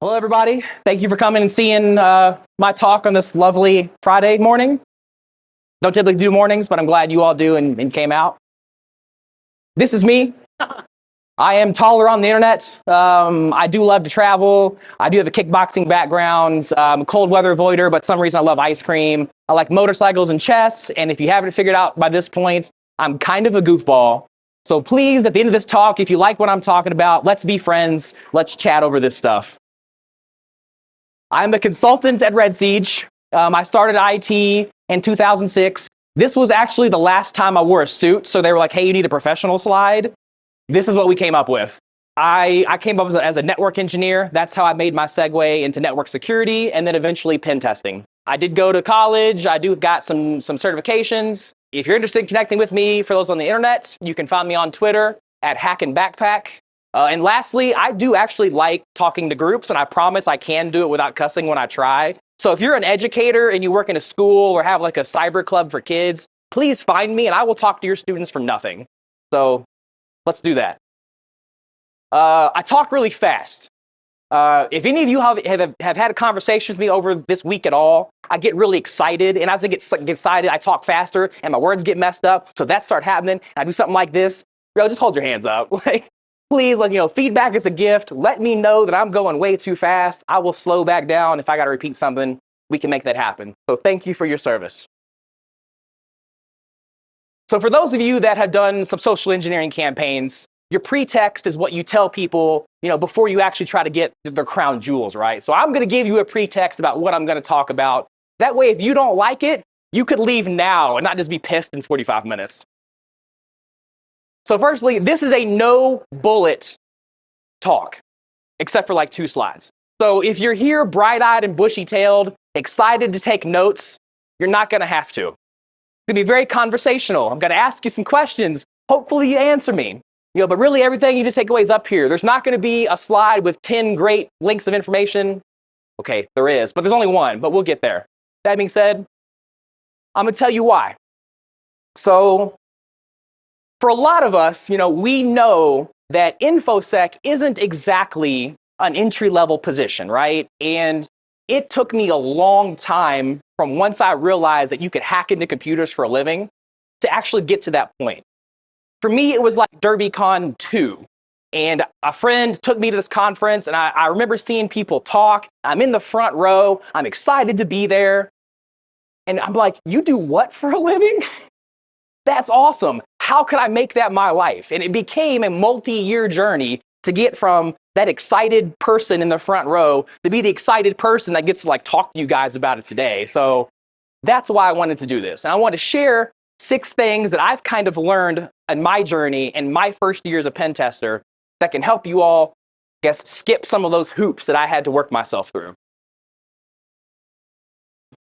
Hello, everybody. Thank you for coming and seeing my talk on this lovely Friday morning. Don't typically do mornings, but I'm glad you all do and came out. This is me. I am taller on the internet. I do love to travel. I do have a kickboxing background. I'm a cold weather avoider, but for some reason I love ice cream. I like motorcycles and chess, and if you haven't figured out by this point, I'm kind of a goofball. So please, at the end of this talk, if you like what I'm talking about, let's be friends. Let's chat over this stuff. I'm a consultant at Red Siege. I started IT in 2006. This was actually the last time I wore a suit, so they were like, hey, you need a professional slide. This is what we came up with. I came up as a network engineer. That's how I made my segue into network security and then eventually pen testing. I did go to college. I got some certifications. If you're interested in connecting with me, for those on the internet, you can find me on Twitter at Hackin Backpack. And lastly, I do actually like talking to groups, and I promise I can do it without cussing when I try. So if you're an educator and you work in a school or have like a cyber club for kids, please find me and I will talk to your students for nothing. So let's do that. I talk really fast. If any of you have had a conversation with me over this week at all, I get really excited. And as I get excited, I talk faster and my words get messed up. So that starts happening. I do something like this. Just hold your hands up. Please, feedback is a gift. Let me know that I'm going way too fast. I will slow back down. If I got to repeat something, we can make that happen. So thank you for your service. So for those of you that have done some social engineering campaigns, your pretext is what you tell people, before you actually try to get their crown jewels, right? So I'm going to give you a pretext about what I'm going to talk about. That way, if you don't like it, you could leave now and not just be pissed in 45 minutes. So firstly, this is a no bullet talk, except for like 2 slides. So if you're here bright-eyed and bushy-tailed, excited to take notes, you're not going to have to. It's going to be very conversational. I'm going to ask you some questions. Hopefully you answer me. But really everything you just take away is up here. There's not going to be a slide with 10 great links of information. Okay, there is, but there's only one, but we'll get there. That being said, I'm going to tell you why. So for a lot of us, we know that InfoSec isn't exactly an entry-level position, right? And it took me a long time from once I realized that you could hack into computers for a living to actually get to that point. For me, it was like DerbyCon 2. And a friend took me to this conference, and I remember seeing people talk. I'm in the front row. I'm excited to be there. And I'm like, you do what for a living? That's awesome. How could I make that my life? And it became a multi-year journey to get from that excited person in the front row to be the excited person that gets to talk to you guys about it today. So that's why I wanted to do this. And I want to share 6 things that I've kind of learned in my journey in my first year as a pen tester that can help you all, skip some of those hoops that I had to work myself through.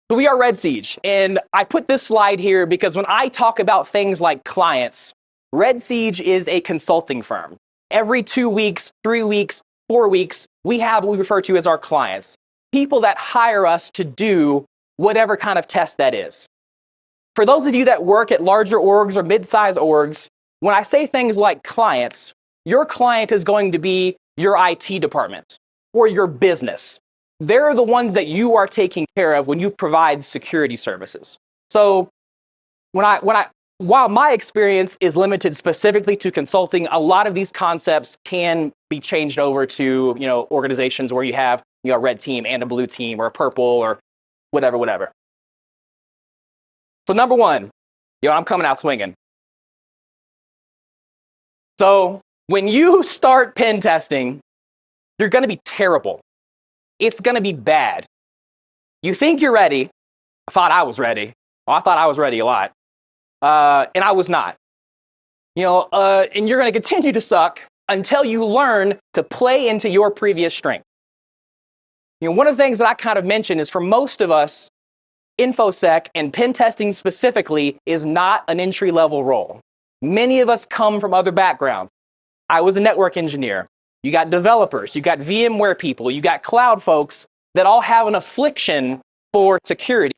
So we are Red Siege, and I put this slide here because when I talk about things like clients, Red Siege is a consulting firm. Every 2 weeks, 3 weeks, 4 weeks, we have what we refer to as our clients, people that hire us to do whatever kind of test that is. For those of you that work at larger orgs or mid-size orgs, when I say things like clients, your client is going to be your IT department or your business. They're the ones that you are taking care of when you provide security services. So while my experience is limited specifically to consulting, a lot of these concepts can be changed over to organizations where you have a red team and a blue team or a purple or whatever. So number 1, I'm coming out swinging. So when you start pen testing, you're going to be terrible. It's going to be bad. You think you're ready. I thought I was ready. Well, I thought I was ready a lot. And I was not. And you're going to continue to suck until you learn to play into your previous strength. One of the things that I kind of mentioned is for most of us, InfoSec and pen testing specifically is not an entry-level role. Many of us come from other backgrounds. I was a network engineer. You got developers, you got VMware people, you got cloud folks that all have an affliction for security.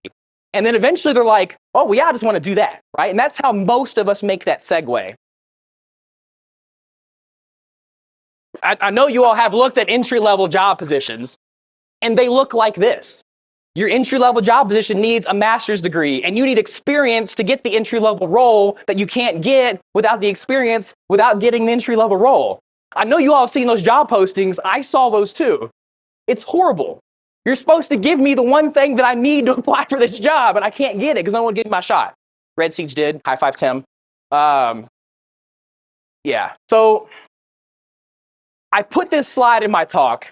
And then eventually they're like, oh, well, yeah, I just want to do that, right? And that's how most of us make that segue. I know you all have looked at entry-level job positions. and they look like this. Your entry-level job position needs a master's degree, and you need experience to get the entry-level role that you can't get without the experience, without getting the entry-level role. I know you all have seen those job postings. I saw those too. It's horrible. You're supposed to give me the one thing that I need to apply for this job, and I can't get it because no one gave me my shot. Red Siege did. High five, Tim. Yeah. So I put this slide in my talk,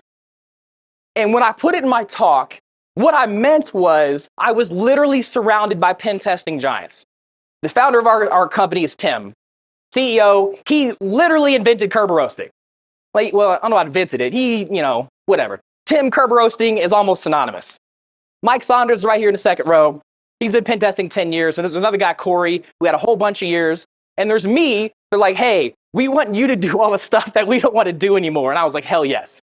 and when I put it in my talk, what I meant was I was literally surrounded by pen testing giants. The founder of our company is Tim, CEO. He literally invented Kerber roasting. Like, well, I don't know how invented it. He, whatever. Tim, Kerber roasting is almost synonymous. Mike Saunders is right here in the second row. He's been pen testing 10 years. And there's another guy, Corey. We had a whole bunch of years. And there's me. They're like, hey, we want you to do all the stuff that we don't want to do anymore. And I was like, hell yes.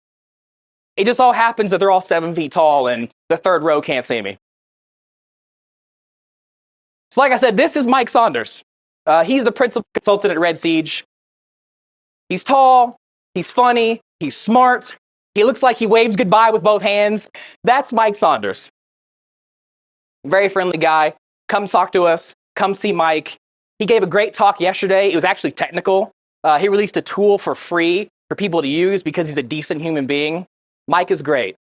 It just all happens that they're all 7 feet tall and the third row can't see me. So like I said, this is Mike Saunders. He's the principal consultant at Red Siege. He's tall, he's funny, he's smart. He looks like he waves goodbye with both hands. That's Mike Saunders. Very friendly guy. Come talk to us. Come see Mike. He gave a great talk yesterday. It was actually technical. He released a tool for free for people to use because he's a decent human being. Mike is great.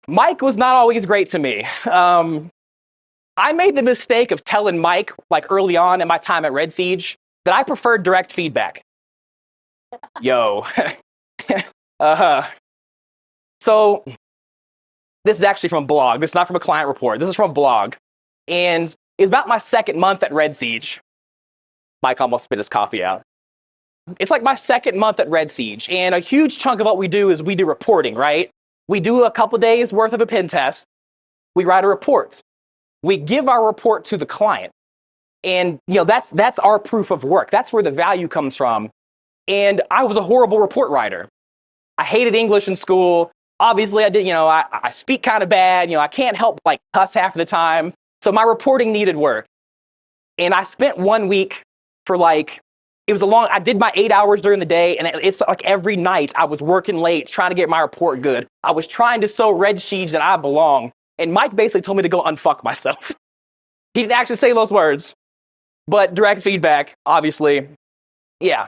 Mike was not always great to me. I made the mistake of telling Mike, like early on in my time at Red Siege, that I preferred direct feedback. Yo. So this is actually from a blog. This is not from a client report. This is from a blog. And it's about my second month at Red Siege. Mike almost spit his coffee out. It's like my second month at Red Siege, and a huge chunk of what we do is we do reporting, right? We do a couple days worth of a pen test. We write a report. We give our report to the client. And that's our proof of work. That's where the value comes from. And I was a horrible report writer. I hated English in school. Obviously I did, I speak kind of bad. I can't help like cuss half of the time. So my reporting needed work. And I spent 1 week for I did my 8 hours during the day, and it's like every night I was working late trying to get my report good. I was trying to show Red Siege that I belong, and Mike basically told me to go unfuck myself. He didn't actually say those words, but direct feedback, obviously, yeah.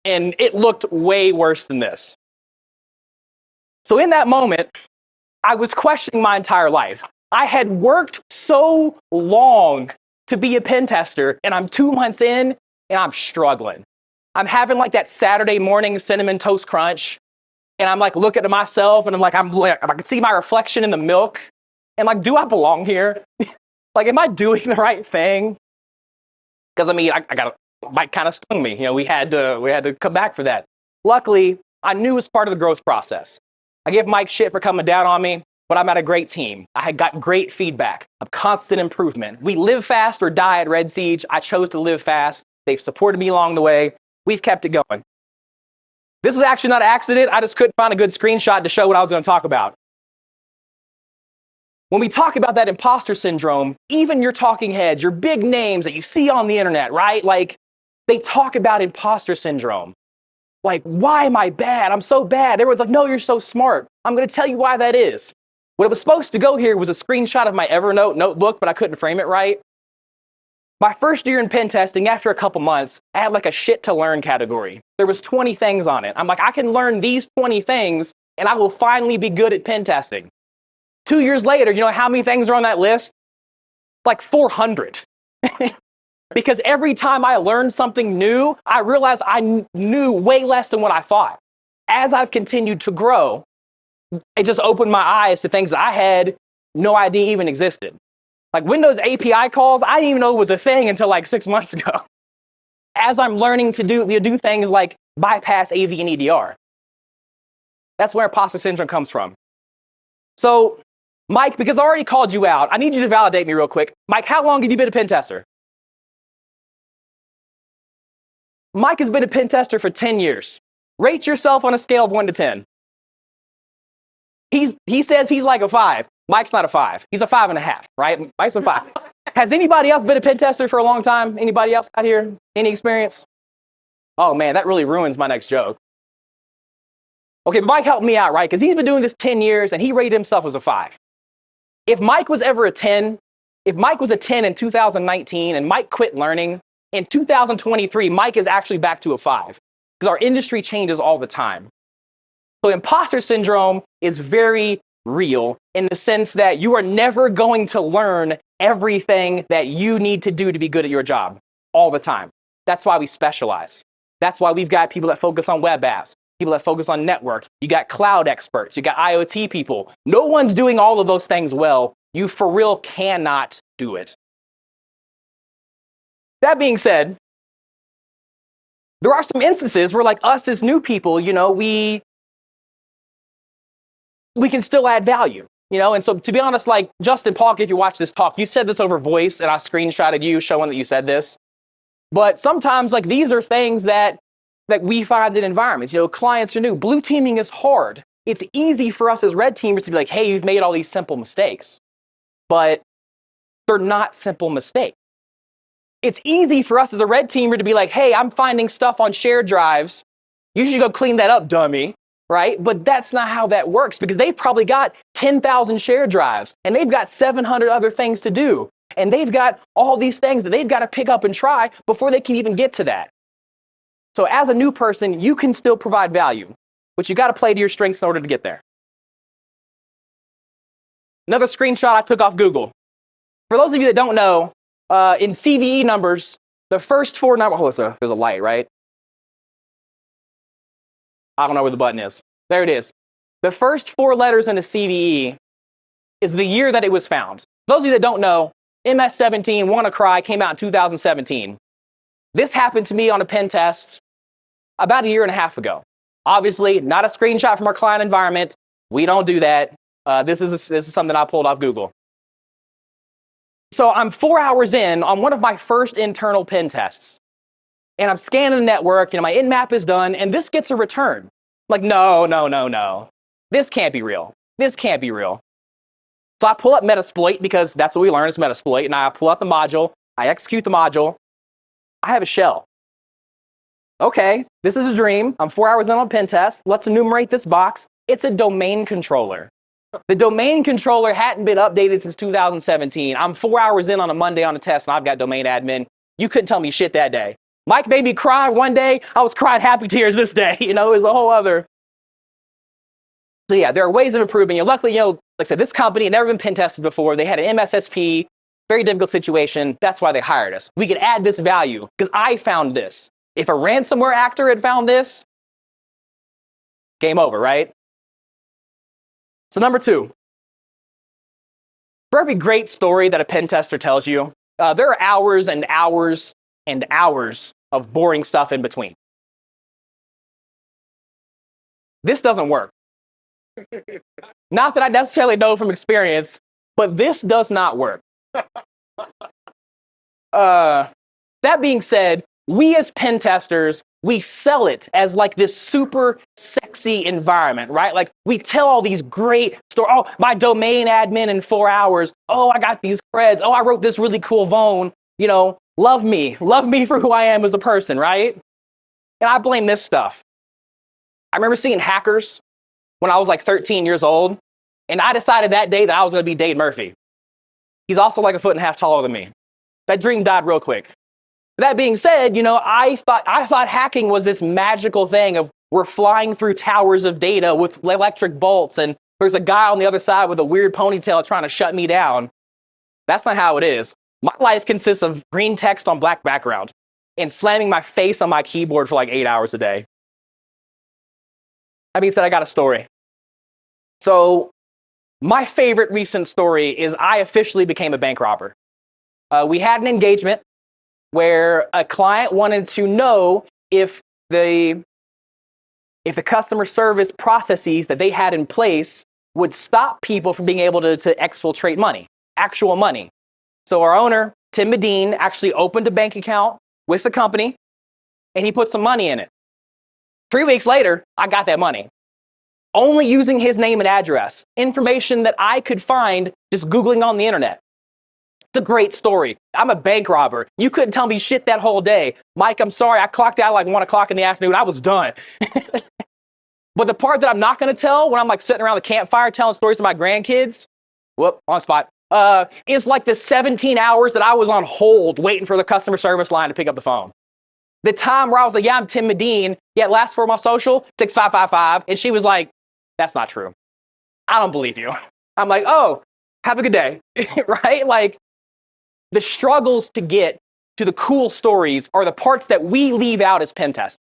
And it looked way worse than this. So in that moment, I was questioning my entire life. I had worked so long to be a pen tester, and I'm 2 months in, and I'm struggling. I'm having like that Saturday morning cinnamon toast crunch, and I'm like looking at myself, and I can see my reflection in the milk, and like, do I belong here? Like, am I doing the right thing? Because Mike kind of stung me. We had to come back for that. Luckily, I knew it was part of the growth process. I give Mike shit for coming down on me, but I'm at a great team. I had got great feedback, a constant improvement. We live fast or die at Red Siege. I chose to live fast. They've supported me along the way. We've kept it going. This is actually not an accident. I just couldn't find a good screenshot to show what I was going to talk about. When we talk about that imposter syndrome, even your talking heads, your big names that you see on the internet, right? Like, they talk about imposter syndrome. Like, why am I bad? I'm so bad. Everyone's like, no, you're so smart. I'm going to tell you why that is. What was supposed to go here was a screenshot of my Evernote notebook, but I couldn't frame it right. My first year in pen testing, after a couple months, I had like a shit to learn category. There was 20 things on it. I'm like, I can learn these 20 things and I will finally be good at pen testing. 2 years later, you know how many things are on that list? Like 400. Because every time I learned something new, I realized I knew way less than what I thought. As I've continued to grow, it just opened my eyes to things that I had no idea even existed. Like Windows API calls, I didn't even know it was a thing until like 6 months ago. As I'm learning to do things like bypass AV and EDR. That's where imposter syndrome comes from. So, Mike, because I already called you out, I need you to validate me real quick. Mike, how long have you been a pen tester? Mike has been a pen tester for 10 years. Rate yourself on a scale of 1 to 10. He says he's like a 5. Mike's not a 5. He's a 5.5, right? Mike's a 5. Has anybody else been a pen tester for a long time? Anybody else out here? Any experience? Oh man, that really ruins my next joke. Okay, but Mike helped me out, right? Because he's been doing this 10 years and he rated himself as a 5. If Mike was ever a 10, if Mike was a 10 in 2019 and Mike quit learning, in 2023, Mike is actually back to a 5 because our industry changes all the time. So imposter syndrome is very real in the sense that you are never going to learn everything that you need to do to be good at your job all the time. That's why we specialize. That's why we've got people that focus on web apps, people that focus on network. You got cloud experts, you got IoT people. No one's doing all of those things well. You for real cannot do it. That being said, there are some instances where, like us as new people, you know, we can still add value, you know? And so to be honest, like Justin Paul, if you watch this talk, you said this over voice and I screenshotted you showing that you said this. But sometimes like these are things that we find in environments, you know, clients are new. Blue teaming is hard. It's easy for us as red teamers to be like, hey, you've made all these simple mistakes, but they're not simple mistakes. It's easy for us as a red teamer to be like, hey, I'm finding stuff on shared drives. You should go clean that up, dummy. Right? But that's not how that works because they've probably got 10,000 shared drives and they've got 700 other things to do. And they've got all these things that they've got to pick up and try before they can even get to that. So as a new person, you can still provide value, but you got to play to your strengths in order to get there. Another screenshot I took off Google. For those of you that don't know, in CVE numbers, the first 4 numbers, there's a light, right? I don't know where the button is. There it is. The first 4 letters in a CVE is the year that it was found. Those of you that don't know, MS-17, WannaCry, came out in 2017. This happened to me on a pen test about 1.5 years ago. Obviously, not a screenshot from our client environment. We don't do that. This is something I pulled off Google. So I'm 4 hours in on one of my first internal pen tests. And I'm scanning the network, you know, my in-map is done, and this gets a return. Like, no. This can't be real. This can't be real. So I pull up Metasploit because that's what we learn is Metasploit, and I pull out the module, I execute the module, I have a shell. Okay, this is a dream. I'm 4 hours in on a pen test. Let's enumerate this box. It's a domain controller. The domain controller hadn't been updated since 2017. I'm 4 hours in on a Monday on a test, and I've got domain admin. You couldn't tell me shit that day. Mike made me cry one day. I was crying happy tears this day. You know, it was a whole other. So yeah, there are ways of improving. And luckily, you know, like I said, this company had never been pen tested before. They had an MSSP, very difficult situation. That's why they hired us. We could add this value because I found this. If a ransomware actor had found this, game over, right? So number 2, for every great story that a pen tester tells you, there are hours and hours and hours of boring stuff in between. This doesn't work. Not that I necessarily know from experience, but this does not work. That being said, we as pen testers, we sell it as like this super sexy environment, right? Like we tell all these great stories. Oh, my domain admin in 4 hours. Oh, I got these creds. Oh, I wrote this really cool Vone. You know, love me for who I am as a person, right? And I blame this stuff. I remember seeing Hackers when I was like 13 years old, and I decided that day that I was going to be Dade Murphy. He's also like 1.5 feet taller than me. That dream died real quick. That being said, you know, I thought hacking was this magical thing of we're flying through towers of data with electric bolts, and there's a guy on the other side with a weird ponytail trying to shut me down. That's not how it is. My life consists of green text on black background and slamming my face on my keyboard for like 8 hours a day. That being said, I got a story. So my favorite recent story is I officially became a bank robber. We had an engagement where a client wanted to know if the customer service processes that they had in place would stop people from being able to exfiltrate money, actual money. So our owner, Tim Medine, actually opened a bank account with the company, and he put some money in it. 3 weeks later, I got that money. Only using his name and address, information that I could find just Googling on the internet. It's a great story. I'm a bank robber. You couldn't tell me shit that whole day. Mike, I'm sorry, I clocked out like 1 o'clock in the afternoon. I was done. But the part that I'm not going to tell when I'm like sitting around the campfire telling stories to my grandkids, whoop, on spot, is like the 17 hours that I was on hold waiting for the customer service line to pick up the phone. The time where I was like, yeah, I'm Tim Medine. Yeah, last four of my social, 6555. And she was like, that's not true. I don't believe you. I'm like, oh, have a good day, right? Like the struggles to get to the cool stories are the parts that we leave out as pen testers.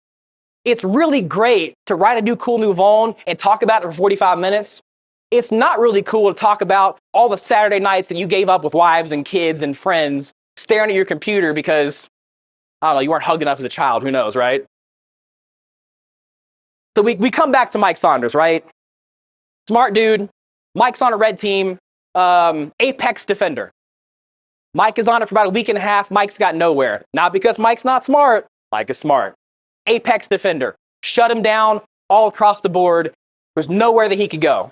It's really great to write a new cool new vuln and talk about it for 45 minutes. It's not really cool to talk about all the Saturday nights that you gave up with wives and kids and friends staring at your computer because, I don't know, you weren't hugged enough as a child. Who knows, right? So we come back to Mike Saunders, right? Smart dude. Mike's on a red team. Apex defender. Mike is on it for about a week and a half. Mike's got nowhere. Not because Mike's not smart. Mike is smart. Apex defender. Shut him down all across the board. There's nowhere that he could go.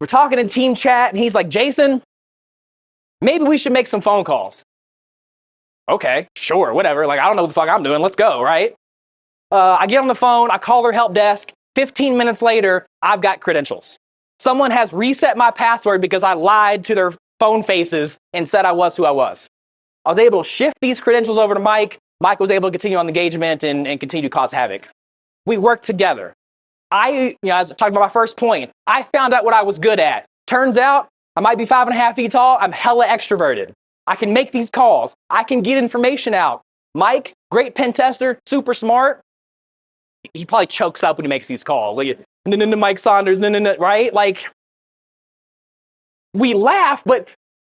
We're talking in team chat, and he's like, Jason, maybe we should make some phone calls. Okay, sure, whatever. Like, I don't know what the fuck I'm doing. Let's go, right? I get on the phone. I call their help desk. 15 minutes later, I've got credentials. Someone has reset my password because I lied to their phone faces and said I was who I was. I was able to shift these credentials over to Mike. Mike was able to continue on the engagement and continue to cause havoc. We worked together. As I was talking about my first point, I found out what I was good at. Turns out, I might be 5.5 feet tall. I'm hella extroverted. I can make these calls. I can get information out. Mike, great pen tester, super smart. He probably chokes up when he makes these calls. Like, Mike Saunders, right? Like, we laugh, but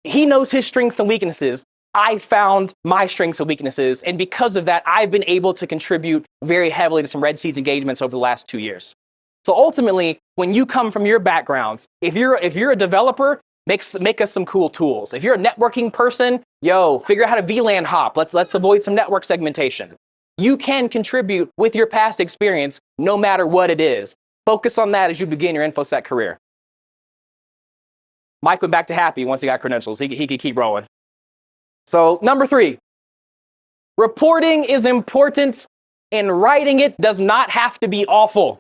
he knows his strengths and weaknesses. I found my strengths and weaknesses, and because of that, I've been able to contribute very heavily to some Red Seas engagements over the last 2 years. So ultimately, when you come from your backgrounds, if you're a developer, make us some cool tools. If you're a networking person, figure out how to VLAN hop. Let's avoid some network segmentation. You can contribute with your past experience, no matter what it is. Focus on that as you begin your InfoSec career. Mike went back to happy once he got credentials. He could keep rolling. So number 3, reporting is important, and writing it does not have to be awful.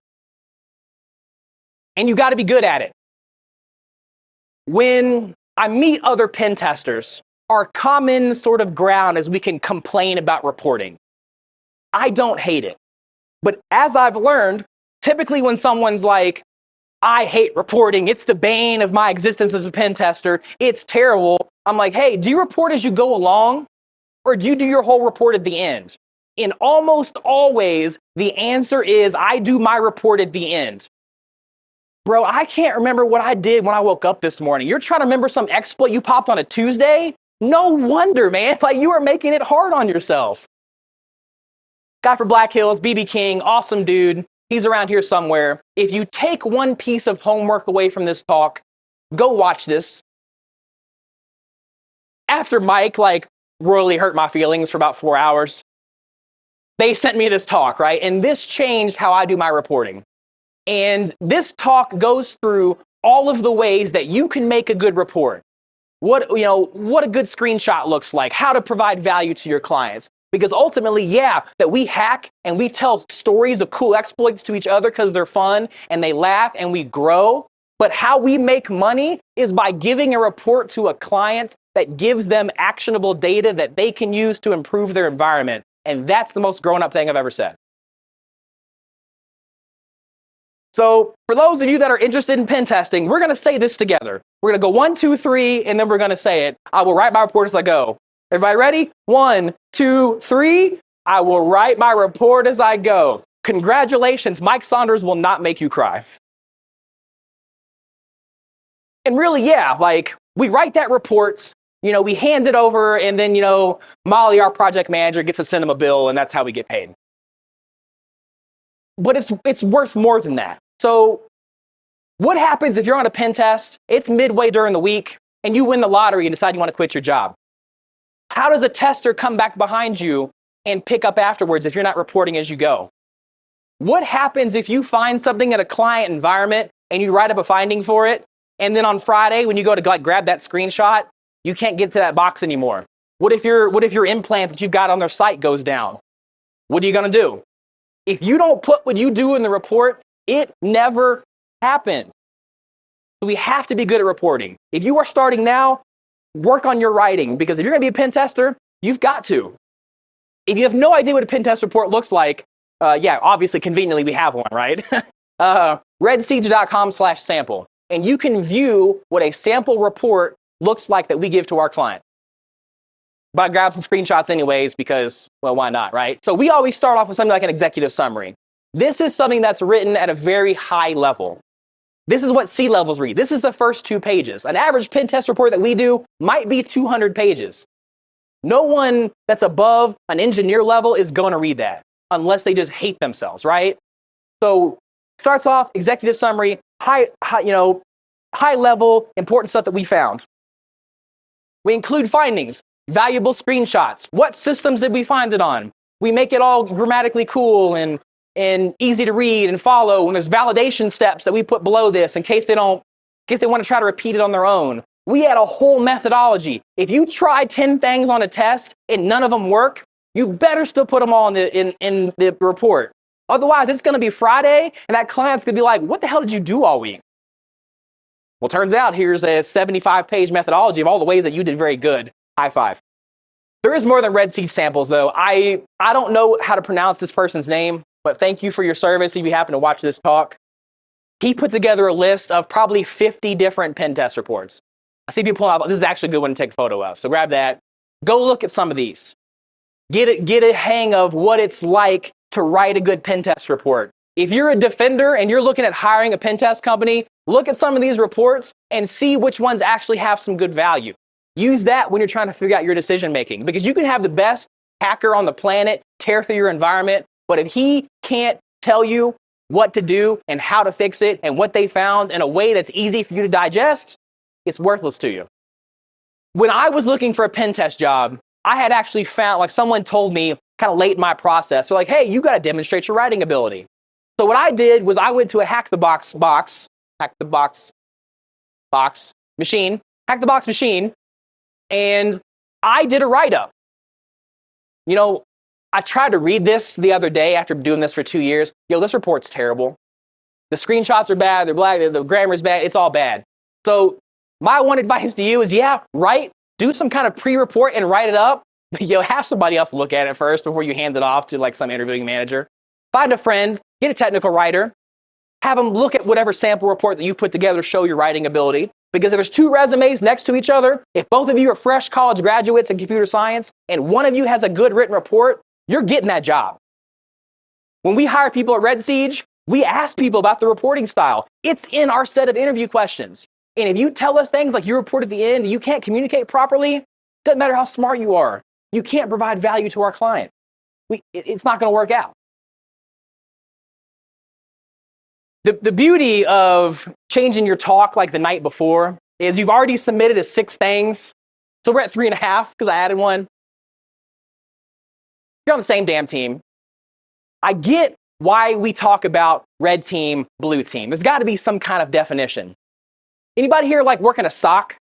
And you got to be good at it. When I meet other pen testers, our common sort of ground is we can complain about reporting. I don't hate it. But as I've learned, typically when someone's like, I hate reporting, it's the bane of my existence as a pen tester, it's terrible. I'm like, hey, do you report as you go along? Or do you do your whole report at the end? And almost always, the answer is I do my report at the end. Bro, I can't remember what I did when I woke up this morning. You're trying to remember some exploit you popped on a Tuesday? No wonder, man. Like, you are making it hard on yourself. Guy for Black Hills, BB King, awesome dude. He's around here somewhere. If you take one piece of homework away from this talk, go watch this. After Mike, royally hurt my feelings for about 4 hours, they sent me this talk, right? And this changed how I do my reporting. And this talk goes through all of the ways that you can make a good report. What a good screenshot looks like, how to provide value to your clients. Because ultimately, that we hack and we tell stories of cool exploits to each other because they're fun and they laugh and we grow. But how we make money is by giving a report to a client that gives them actionable data that they can use to improve their environment. And that's the most grown-up thing I've ever said. So for those of you that are interested in pen testing, we're going to say this together. We're going to go 1, 2, 3, and then we're going to say it. I will write my report as I go. Everybody ready? 1, 2, 3. I will write my report as I go. Congratulations, Mike Saunders will not make you cry. And really, we write that report, we hand it over, and then, Molly, our project manager, gets to send him a bill, and that's how we get paid. But it's worth more than that. So what happens if you're on a pen test, it's midway during the week, and you win the lottery and decide you want to quit your job? How does a tester come back behind you and pick up afterwards if you're not reporting as you go? What happens if you find something in a client environment and you write up a finding for it, and then on Friday when you go to grab that screenshot, you can't get to that box anymore? What if your implant that you've got on their site goes down? What are you going to do? If you don't put what you do in the report, It never happens. We have to be good at reporting. If you are starting now, work on your writing, because if you're going to be a pen tester, you've got to. If you have no idea what a pen test report looks like, yeah, obviously, conveniently, we have one, right? redsiege.com/sample. And you can view what a sample report looks like that we give to our client. But I grab some screenshots anyways, because, well, why not, right? So we always start off with something like an executive summary. This is something that's written at a very high level. This is what C-levels read. This is the first 2 pages. An average pen test report that we do might be 200 pages. No one that's above an engineer level is going to read that unless they just hate themselves, right? So starts off executive summary, high level, important stuff that we found. We include findings, valuable screenshots. What systems did we find it on? We make it all grammatically cool and easy to read and follow. And there's validation steps that we put below this in case they want to try to repeat it on their own. We had a whole methodology. If you try 10 things on a test and none of them work, you better still put them all in the report. Otherwise, it's going to be Friday, and that client's going to be like, what the hell did you do all week? Well, turns out here's a 75-page methodology of all the ways that you did very good. High five. There is more than Red Siege samples, though. I don't know how to pronounce this person's name, but thank you for your service if you happen to watch this talk. He put together a list of probably 50 different pen test reports. I see people pulling out. This is actually a good one to take a photo of, so grab that. Go look at some of these. Get a hang of what it's like to write a good pen test report. If you're a defender and you're looking at hiring a pen test company, look at some of these reports and see which ones actually have some good value. Use that when you're trying to figure out your decision making, because you can have the best hacker on the planet tear through your environment, but if he can't tell you what to do and how to fix it and what they found in a way that's easy for you to digest, it's worthless to you. When I was looking for a pen test job, I had actually found, like, someone told me kind of late in my process, so like, hey, you got to demonstrate your writing ability. So what I did was I went to a hack the box machine, and I did a write-up. You know, I tried to read this the other day after doing this for 2 years. This report's terrible. The screenshots are bad, they're black, the grammar's bad, it's all bad. So my one advice to you is, do some kind of pre-report and write it up. Have somebody else look at it first before you hand it off to like some interviewing manager. Find a friend, get a technical writer, have them look at whatever sample report that you put together to show your writing ability. Because if there's 2 resumes next to each other, if both of you are fresh college graduates in computer science and one of you has a good written report, you're getting that job. When we hire people at Red Siege, we ask people about the reporting style. It's in our set of interview questions. And if you tell us things like you report at the end, you can't communicate properly, doesn't matter how smart you are, you can't provide value to our client. It's not going to work out. The beauty of changing your talk like the night before is you've already submitted as 6 things. So we're at 3.5 because I added one. You're on the same damn team. I get why we talk about red team, blue team. There's got to be some kind of definition. Anybody here like working a SOC?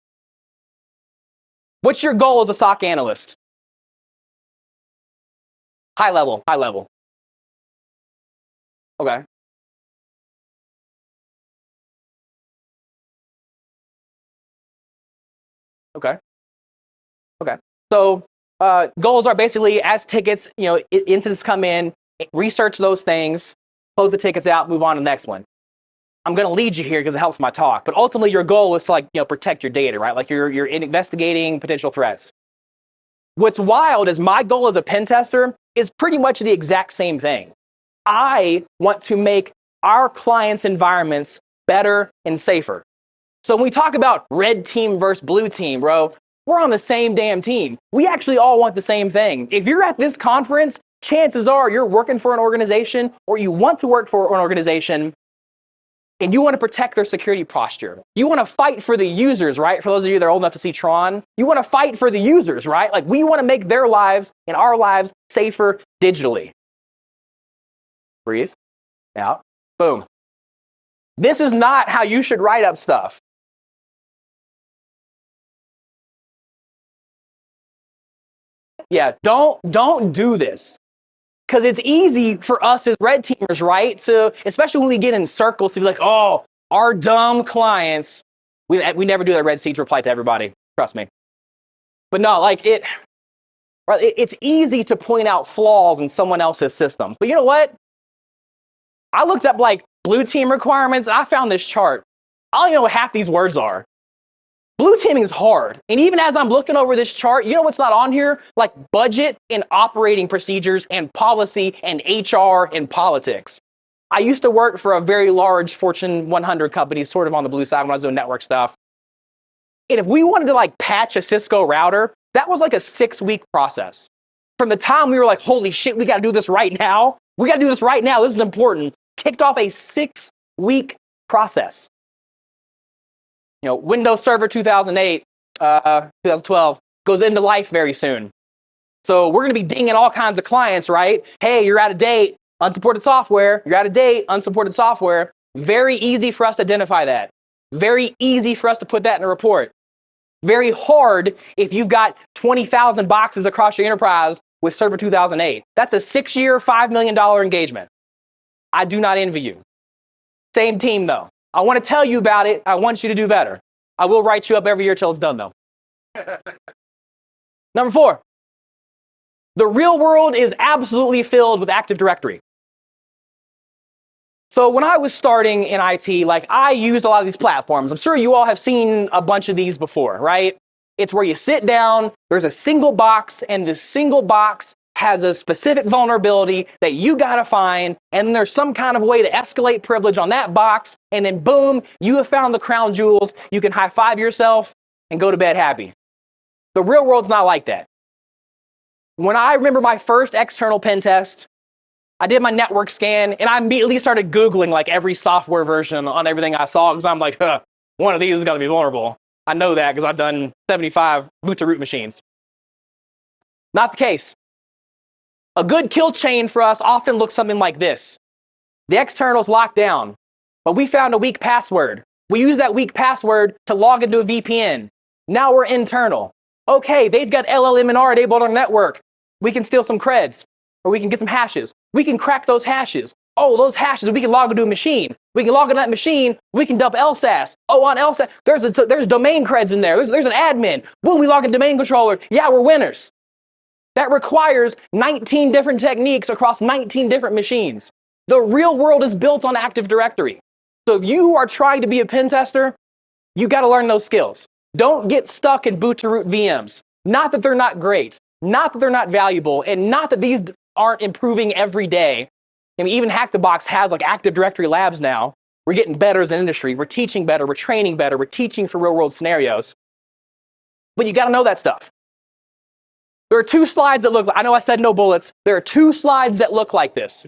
What's your goal as a SOC analyst? High level. Okay. Okay. So goals are basically, as tickets, incidents come in, research those things, close the tickets out, move on to the next one. I'm going to lead you here because it helps my talk. But ultimately, your goal is to protect your data, right? Like you're investigating potential threats. What's wild is my goal as a pen tester is pretty much the exact same thing. I want to make our clients' environments better and safer. So when we talk about red team versus blue team, bro, we're on the same damn team. We actually all want the same thing. If you're at this conference, chances are you're working for an organization or you want to work for an organization and you want to protect their security posture. You want to fight for the users, right? For those of you that are old enough to see Tron, you want to fight for the users, right? Like we want to make their lives and our lives safer digitally. Breathe out. Boom. This is not how you should write up stuff. Yeah, don't do this. Because it's easy for us as red teamers, right? To, especially when we get in circles, to be like, oh, our dumb clients. We never do that red siege reply to everybody. Trust me. But no, like it's easy to point out flaws in someone else's systems. But you know what? I looked up like blue team requirements, and I found this chart. I don't even know what half these words are. Blue teaming is hard. And even as I'm looking over this chart, you know what's not on here? Like budget and operating procedures and policy and HR and politics. I used to work for a very large Fortune 100 company, sort of on the blue side when I was doing network stuff. And if we wanted to like patch a Cisco router, that was like a 6-week process. From the time we were like, holy shit, we got to do this right now. We got to do this right now. This is important. Kicked off a 6-week process. You know, Windows Server 2008, 2012 goes into life very soon. So we're going to be dinging all kinds of clients, right? Hey, you're out of date, unsupported software. You're out of date, unsupported software. Very easy for us to identify that. Very easy for us to put that in a report. Very hard if you've got 20,000 boxes across your enterprise with Server 2008. That's a 6-year, $5 million engagement. I do not envy you. Same team though. I want to tell you about it. I want you to do better. I will write you up every year till it's done though. Number 4. The real world is absolutely filled with Active Directory. So when I was starting in IT, like I used a lot of these platforms. I'm sure you all have seen a bunch of these before, right? It's where you sit down, there's a single box, and this single box has a specific vulnerability that you gotta find, and there's some kind of way to escalate privilege on that box, and then boom, you have found the crown jewels. You can high five yourself and go to bed happy. The real world's not like that. When I remember my first external pen test, I did my network scan, and I immediately started Googling like every software version on everything I saw, because I'm like, one of these is gonna be vulnerable. I know that because I've done 75 boot to root machines. Not the case. A good kill chain for us often looks something like this. The external's locked down, but we found a weak password. We use that weak password to log into a VPN. Now we're internal. Okay, they've got LLM&R enabled on the network. We can steal some creds, or we can get some hashes. We can crack those hashes. Oh, those hashes, we can log into a machine. We can log into that machine. We can dump LSAS. Oh, on LSAS, there's domain creds in there. There's an admin. Will we log a domain controller? Yeah, we're winners. That requires 19 different techniques across 19 different machines. The real world is built on Active Directory. So if you are trying to be a pen tester, you got to learn those skills. Don't get stuck in boot to root VMs. Not that they're not great, not that they're not valuable, and not that these aren't improving every day. I mean, even Hack the Box has like Active Directory labs now. We're getting better as an industry. We're teaching better. We're training better. We're teaching for real world scenarios. But you got to know that stuff. There are 2 slides that look, I know I said no bullets. There are 2 slides that look like this.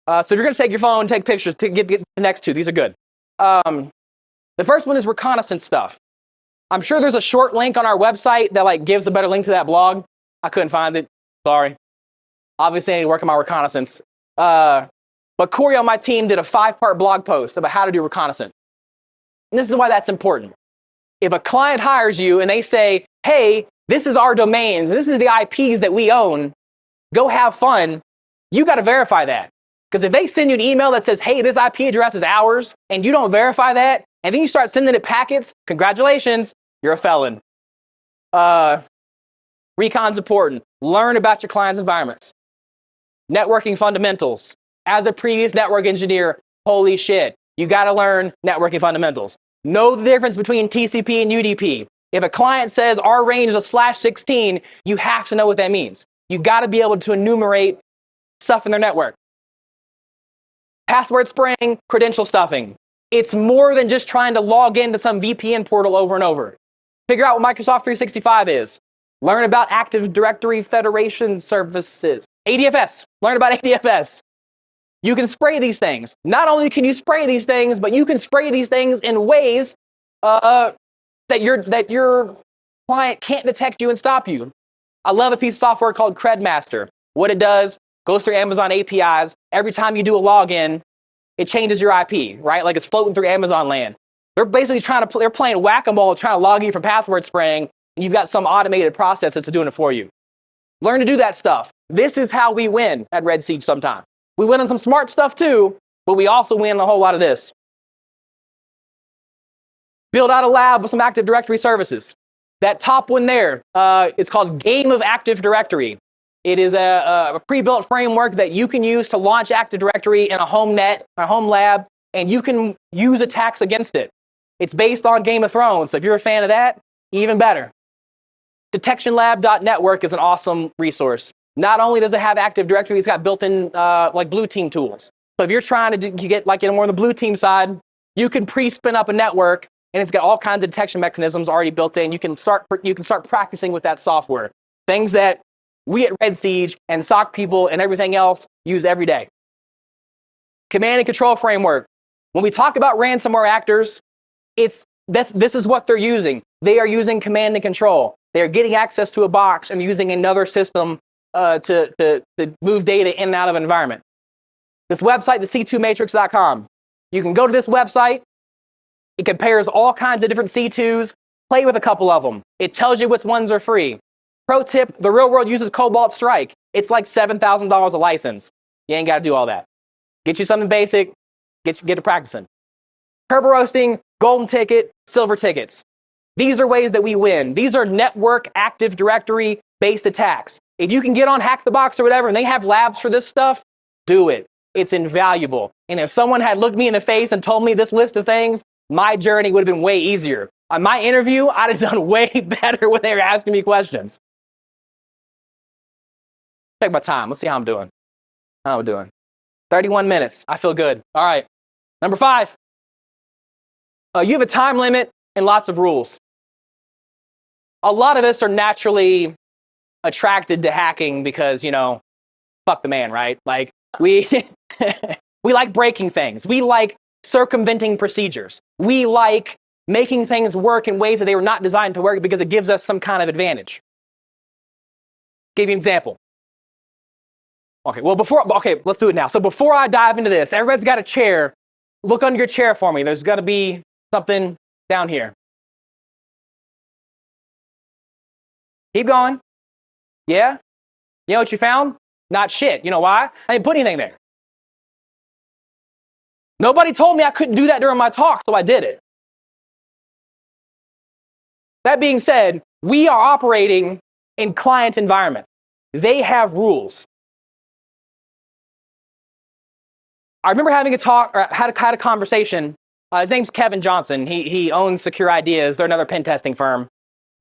So if you're going to take your phone, take pictures, to get the next 2. These are good. The first one is reconnaissance stuff. I'm sure there's a short link on our website that like gives a better link to that blog. I couldn't find it. Sorry. Obviously, I need to work on my reconnaissance. But Corey on my team did a 5-part blog post about how to do reconnaissance. And this is why that's important. If a client hires you and they say, hey, this is our domains, this is the IPs that we own, go have fun, you got to verify that. Because if they send you an email that says, hey, this IP address is ours, and you don't verify that, and then you start sending it packets, congratulations, you're a felon. Recon's important. Learn about your client's environments. Networking fundamentals. As a previous network engineer, holy shit, you got to learn networking fundamentals. Know the difference between TCP and UDP. If a client says our range is a /16, you have to know what that means. You got to be able to enumerate stuff in their network. Password spraying, credential stuffing. It's more than just trying to log into some VPN portal over and over. Figure out what Microsoft 365 is. Learn about Active Directory Federation Services. ADFS. Learn about ADFS. You can spray these things. Not only can you spray these things, but you can spray these things in ways that your client can't detect you and stop you. I love a piece of software called Credmaster. What it does, goes through Amazon APIs. Every time you do a login, it changes your IP, right? Like it's floating through Amazon land. They're basically they're playing whack-a-mole, trying to log you for password spraying, and you've got some automated process that's doing it for you. Learn to do that stuff. This is how we win at Red Siege sometimes. We win on some smart stuff too, but we also win a whole lot of this. Build out a lab with some Active Directory services. That top one there, it's called Game of Active Directory. It is a pre-built framework that you can use to launch Active Directory in a home net, a home lab, and you can use attacks against it. It's based on Game of Thrones, so if you're a fan of that, even better. DetectionLab.network is an awesome resource. Not only does it have Active Directory, it's got built-in like blue team tools. So if you're trying to get like more on the blue team side, you can pre-spin up a network, and it's got all kinds of detection mechanisms already built in. You can start practicing with that software. Things that we at Red Siege and SOC people and everything else use every day. Command and control framework. When we talk about ransomware actors, this is what they're using. They are using command and control. They are getting access to a box and using another system to move data in and out of an environment. This website, the c2matrix.com. You can go to this website. It compares all kinds of different C2s. Play with a couple of them. It tells you which ones are free. Pro tip, the real world uses Cobalt Strike. It's like $7,000 a license. You ain't got to do all that. Get you something basic, get to practicing. Turbo roasting, golden ticket, silver tickets. These are ways that we win. These are network Active Directory based attacks. If you can get on Hack the Box or whatever, and they have labs for this stuff, do it. It's invaluable. And if someone had looked me in the face and told me this list of things, my journey would have been way easier. On my interview, I'd have done way better when they were asking me questions. Check my time. Let's see how I'm doing. 31 minutes. I feel good. All right. Number 5. You have a time limit and lots of rules. A lot of us are naturally attracted to hacking because, fuck the man, right? Like, we like breaking things. We like circumventing procedures. We like making things work in ways that they were not designed to work because it gives us some kind of advantage. Give you an example. Okay, let's do it now. So before I dive into this, everybody's got a chair. Look under your chair for me. There's got to be something down here. Keep going. Yeah? You know what you found? Not shit. You know why? I didn't put anything there. Nobody told me I couldn't do that during my talk, so I did it. That being said, we are operating in client environment. They have rules. I remember having a talk, or had a conversation. His name's Kevin Johnson. He owns Secure Ideas. They're another pen testing firm.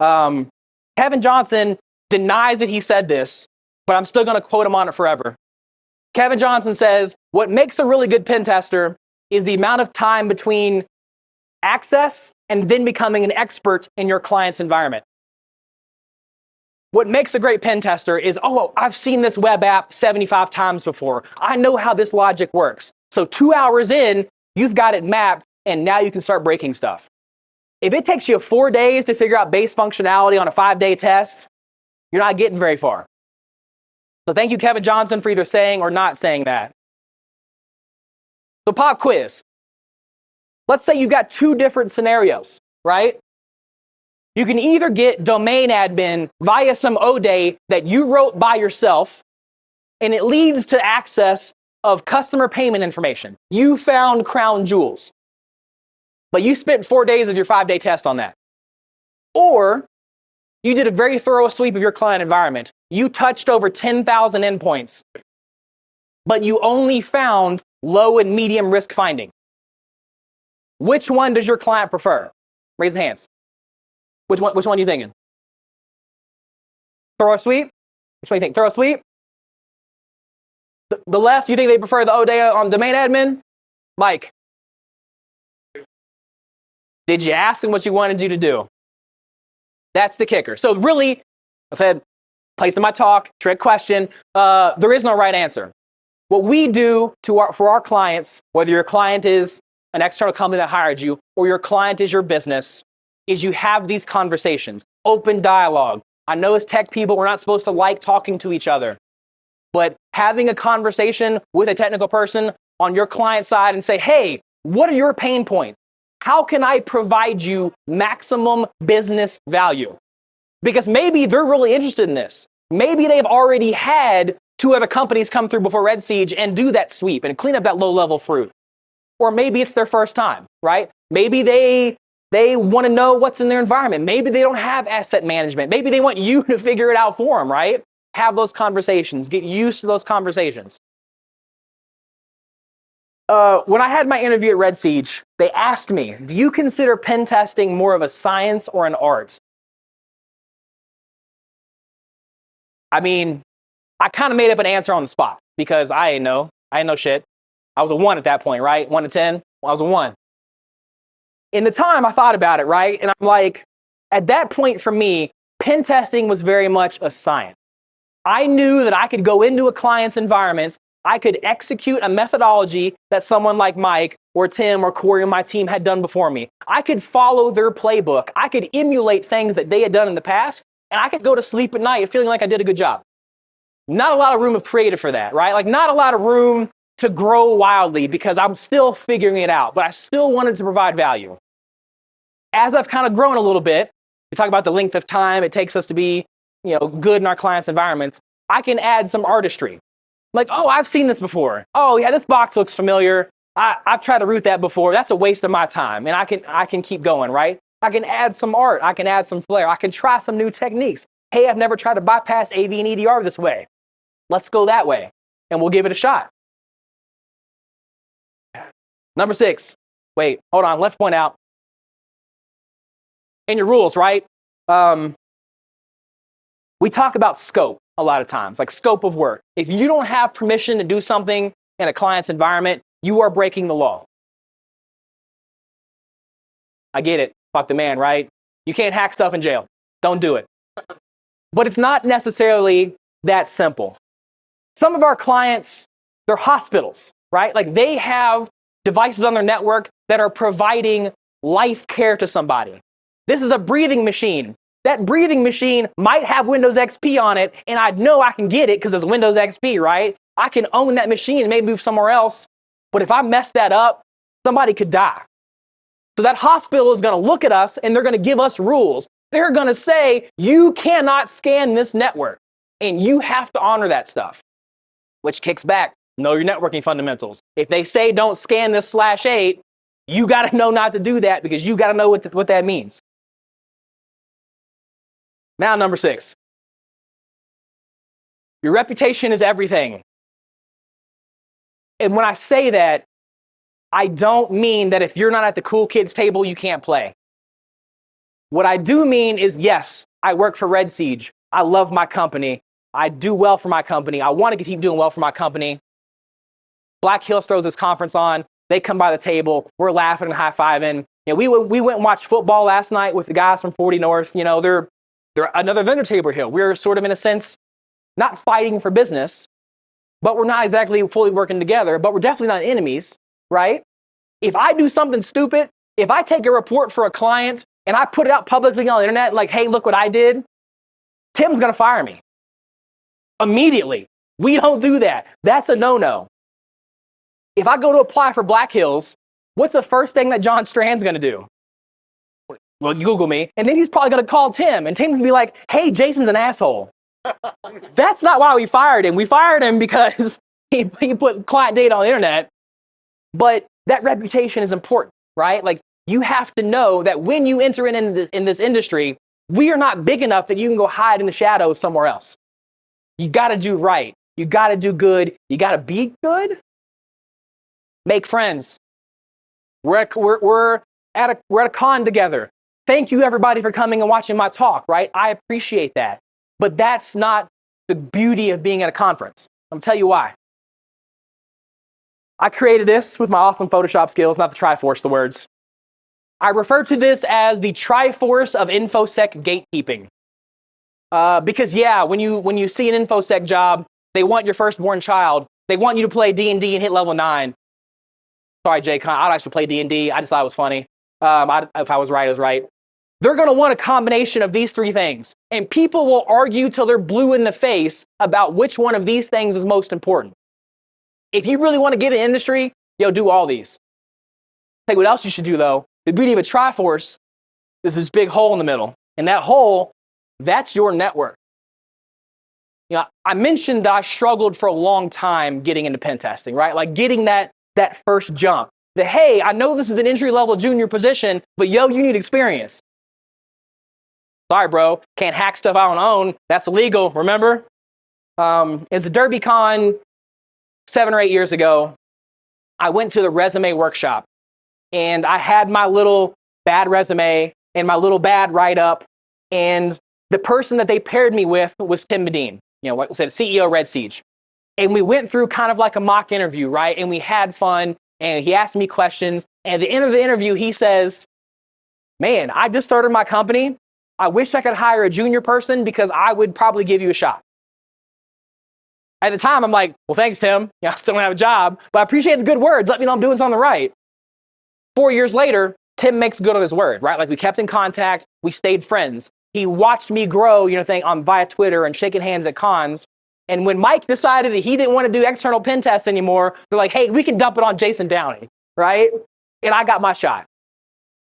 Kevin Johnson denies that he said this, but I'm still going to quote him on it forever. Kevin Johnson says, what makes a really good pen tester is the amount of time between access and then becoming an expert in your client's environment. What makes a great pen tester is, I've seen this web app 75 times before. I know how this logic works. So 2 hours in, you've got it mapped, and now you can start breaking stuff. If it takes you 4 days to figure out base functionality on a 5-day test, you're not getting very far. So thank you, Kevin Johnson, for either saying or not saying that. So pop quiz. Let's say you've got 2 different scenarios, right? You can either get domain admin via some ODay that you wrote by yourself, and it leads to access of customer payment information. You found crown jewels, but you spent 4 days of your 5-day test on that. Or you did a very thorough sweep of your client environment. You touched over 10,000 endpoints, but you only found low and medium risk finding. Which one does your client prefer? Raise the hands. Which one are you thinking? Thorough sweep? Which one do you think? Thorough sweep? The left, you think they prefer the ODay on domain admin? Mike? Did you ask them what you wanted you to do? That's the kicker. So really, I said, placed in my talk, trick question, there is no right answer. What we do for our clients, whether your client is an external company that hired you or your client is your business, is you have these conversations, open dialogue. I know as tech people, we're not supposed to like talking to each other, but having a conversation with a technical person on your client side and say, hey, what are your pain points? How can I provide you maximum business value? Because maybe they're really interested in this. Maybe they've already had 2 other companies come through before Red Siege and do that sweep and clean up that low-level fruit. Or maybe it's their first time, right? Maybe they want to know what's in their environment. Maybe they don't have asset management. Maybe they want you to figure it out for them, right? Have those conversations. Get used to those conversations. When I had my interview at Red Siege, they asked me, do you consider pen testing more of a science or an art? I mean, I kind of made up an answer on the spot because I ain't know shit. I was a 1 at that point, right? 1 to 10, I was a 1. In the time, I thought about it, right? And I'm like, at that point for me, pen testing was very much a science. I knew that I could go into a client's environments, I could execute a methodology that someone like Mike or Tim or Corey on my team had done before me. I could follow their playbook. I could emulate things that they had done in the past, and I could go to sleep at night feeling like I did a good job. Not a lot of room of creative for that, right? Like not a lot of room to grow wildly because I'm still figuring it out, but I still wanted to provide value. As I've kind of grown a little bit, we talk about the length of time it takes us to be, good in our clients' environments. I can add some artistry. Like, oh, I've seen this before. Oh yeah, this box looks familiar. I've tried to route that before. That's a waste of my time. And I can keep going, right? I can add some art. I can add some flair. I can try some new techniques. Hey, I've never tried to bypass AV and EDR this way. Let's go that way. And we'll give it a shot. Number 6. Wait, hold on. Let's point out. In your rules, right? We talk about scope a lot of times, like scope of work. If you don't have permission to do something in a client's environment, you are breaking the law. I get it. Fuck the man, right? You can't hack stuff in jail. Don't do it. But it's not necessarily that simple. Some of our clients, they're hospitals, right? Like they have devices on their network that are providing life care to somebody. This is a breathing machine. That breathing machine might have Windows XP on it, and I know I can get it because it's Windows XP, right? I can own that machine and maybe move somewhere else. But if I mess that up, somebody could die. So that hospital is going to look at us and they're going to give us rules. They're going to say, you cannot scan this network, and you have to honor that stuff, which kicks back. Know your networking fundamentals. If they say don't scan this /8, you got to know not to do that because you got to know what that means. Now, number 6. Your reputation is everything. And when I say that, I don't mean that if you're not at the cool kids table, you can't play. What I do mean is, yes, I work for Red Siege. I love my company. I do well for my company. I want to keep doing well for my company. Black Hills throws this conference on. They come by the table. We're laughing and high-fiving. We went and watched football last night with the guys from 40 North. They're another vendor table here. We're sort of, in a sense, not fighting for business, but we're not exactly fully working together, but we're definitely not enemies, right? If I do something stupid, if I take a report for a client and I put it out publicly on the internet, like, hey, look what I did, Tim's going to fire me immediately. We don't do that. That's a no-no. If I go to apply for Black Hills, what's the first thing that John Strand's going to do? Well, Google me, and then he's probably going to call Tim, and Tim's going to be like, hey, Jason's an asshole. That's not why we fired him. We fired him because he put client data on the internet, but that reputation is important, right? Like, you have to know that when you enter in this industry, we are not big enough that you can go hide in the shadows somewhere else. You got to do right. You got to do good. You got to be good. Make friends. We're at a con together. Thank you, everybody, for coming and watching my talk, right? I appreciate that. But that's not the beauty of being at a conference. I'll tell you why. I created this with my awesome Photoshop skills, not the Triforce, the words. I refer to this as the Triforce of InfoSec gatekeeping. Because, yeah, when you see an InfoSec job, they want your firstborn child. They want you to play D&D and hit level 9. Sorry, Jay, I'd actually play D&D. I just thought it was funny. If I was right, I was right. They're going to want a combination of these 3 things. And people will argue till they're blue in the face about which one of these things is most important. If you really want to get in industry, do all these. Tell you what else you should do, though. The beauty of a Triforce is this big hole in the middle. And that hole, that's your network. I mentioned that I struggled for a long time getting into pen testing, right? Like getting that first jump. That, hey, I know this is an entry-level junior position, but yo, you need experience. Sorry, bro, can't hack stuff I don't own. That's illegal, remember? It's a DerbyCon 7 or 8 years ago. I went to the resume workshop, and I had my little bad resume and my little bad write-up, and the person that they paired me with was Tim Medine, like I said, CEO of Red Siege. And we went through kind of like a mock interview, right? And we had fun, and he asked me questions. And at the end of the interview, he says, man, I just started my company. I wish I could hire a junior person because I would probably give you a shot. At the time, I'm like, well, thanks, Tim. I still don't have a job, but I appreciate the good words. Let me know I'm doing something right. 4 years later, Tim makes good on his word, right? Like we kept in contact. We stayed friends. He watched me grow, via Twitter and shaking hands at cons. And when Mike decided that he didn't want to do external pen tests anymore, they're like, hey, we can dump it on Jason Downey, right? And I got my shot.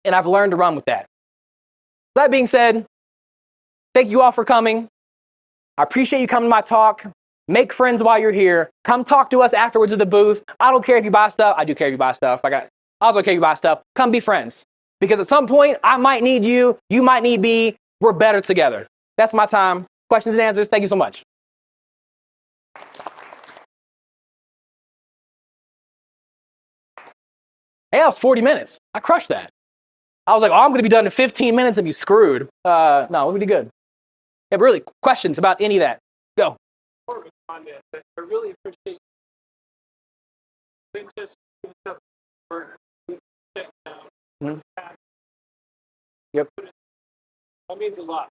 And I've learned to run with that. That being said, thank you all for coming. I appreciate you coming to my talk. Make friends while you're here. Come talk to us afterwards at the booth. I don't care if you buy stuff. I do care if you buy stuff. I also care if you buy stuff. Come be friends. Because at some point, I might need you. You might need me. We're better together. That's my time. Questions and answers. Thank you so much. Hey, that was 40 minutes. I crushed that. I was like, I'm going to be done in 15 minutes and be screwed. No, we'll be good. Yeah, but really, questions about any of that? Go. I really appreciate Yep. That means a lot.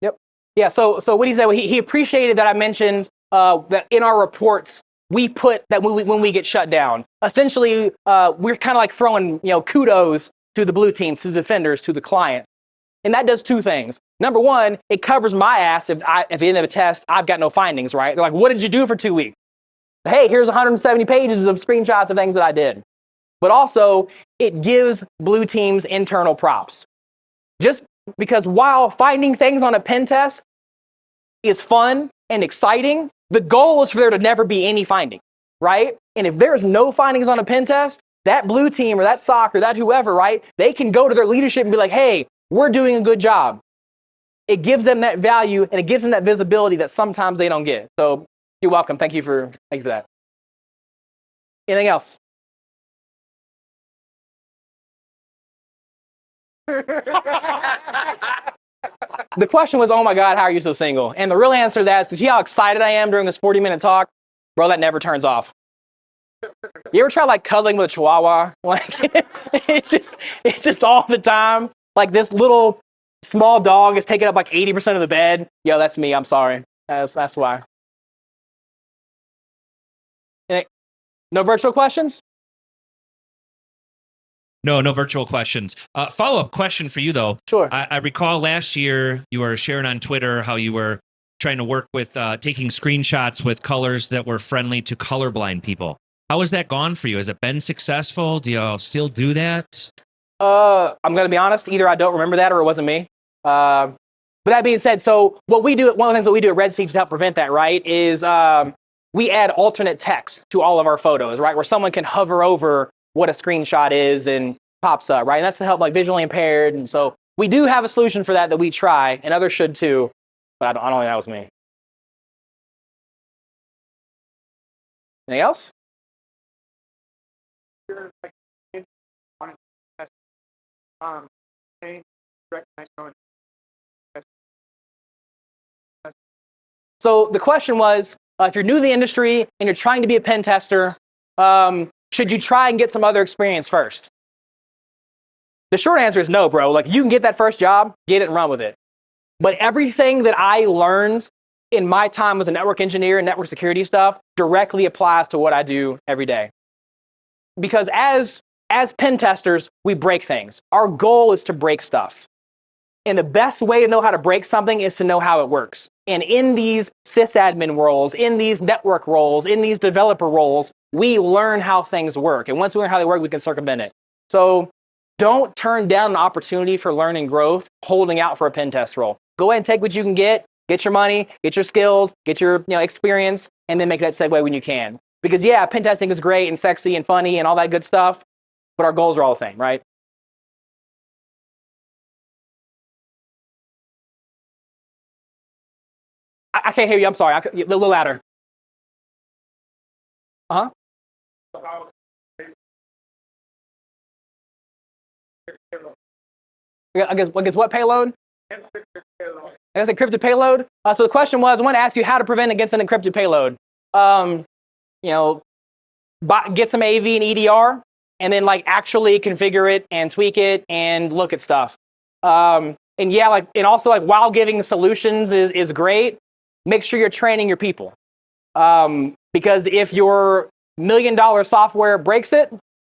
Yep. Yeah. So what he said, he appreciated that I mentioned that in our reports we put that when we get shut down. Essentially, we're kind of like throwing kudos to the blue team, to the defenders, to the client, and that does two things. Number one, it covers my ass if at the end of a test I've got no findings. Right? They're like, what did you do for 2 weeks? Hey, here's 170 pages of screenshots of things that I did. But also, it gives blue teams internal props. Just because while finding things on a pen test is fun and exciting, the goal is for there to never be any finding, right? And if there's no findings on a pen test, that blue team or that SOC or that whoever, right, they can go to their leadership and be like, hey, we're doing a good job. It gives them that value and it gives them that visibility that sometimes they don't get. So you're welcome. Thank you for that. Anything else? The question was, oh my God, how are you so single? And the real answer to that is, see how excited I am during this 40-minute talk? Bro, that never turns off. You ever try like cuddling with a chihuahua? Like it's just all the time. Like this little small dog is taking up like 80% of the bed. Yo, that's me. I'm sorry. That's why. No virtual questions? No virtual questions. Follow-up question for you, though. Sure. I recall last year you were sharing on Twitter how you were trying to work with taking screenshots with colors that were friendly to colorblind people. How has that gone for you? Has it been successful? Do you still do that? I'm going to be honest. Either I don't remember that or it wasn't me. But that being said, so what we do, one of the things that we do at Red Siege to help prevent that, right, is we add alternate text to all of our photos, right, where someone can hover over what a screenshot is and pops up, right? And that's to help like visually impaired. And so we do have a solution for that we try, and others should too, but I don't think that was me. Anything else? So the question was, if you're new to the industry and you're trying to be a pen tester, should you try and get some other experience first? The short answer is no, bro. Like, you can get that first job, get it and run with it. But everything that I learned in my time as a network engineer and network security stuff directly applies to what I do every day. Because as pen testers, we break things. Our goal is to break stuff. And the best way to know how to break something is to know how it works. And in these sysadmin roles, in these network roles, in these developer roles, we learn how things work. And once we learn how they work, we can circumvent it. So don't turn down an opportunity for learning growth holding out for a pen test role. Go ahead and take what you can get get your money, get your skills, get your experience, and then make that segue when you can. Because yeah, pen testing is great and sexy and funny and all that good stuff, but our goals are all the same, right? I can't hear you. I'm sorry. A little louder. Uh-huh. I guess what payload? I guess encrypted payload. So the question was, I want to ask you how to prevent against an encrypted payload. Get some AV and EDR, and then like actually configure it and tweak it and look at stuff. And yeah, and also while giving solutions is great. Make sure you're training your people. Because if your $1 million software breaks it,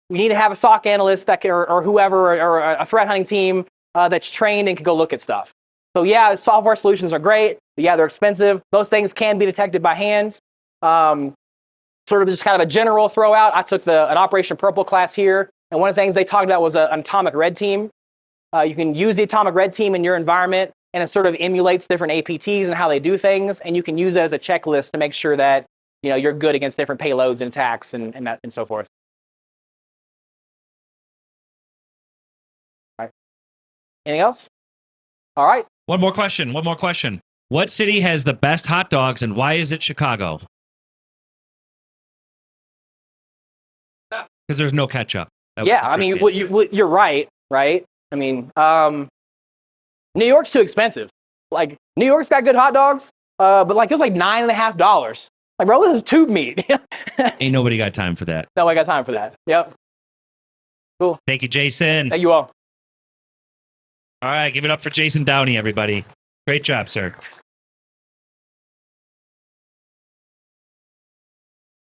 you need to have a SOC analyst that can, or whoever, or a threat hunting team that's trained and can go look at stuff. So yeah, software solutions are great, but yeah, they're expensive. Those things can be detected by hand. Sort of just kind of a general throw out. I took an Operation Purple class here, and one of the things they talked about was an atomic red team. You can use the atomic red team in your environment, and it sort of emulates different APTs and how they do things, and you can use it as a checklist to make sure that you're good against different payloads and attacks and so forth. All right. Anything else? All right. One more question. What city has the best hot dogs, and why is it Chicago? Because there's no ketchup. Yeah, I mean, you're right, right? I mean, New York's too expensive. Like, New York's got good hot dogs, but like, it was like $9.50. Like, bro, this is tube meat. Ain't nobody got time for that. No, I got time for that. Yep. Cool. Thank you, Jason. Thank you all. All right, give it up for Jason Downey, everybody. Great job, sir.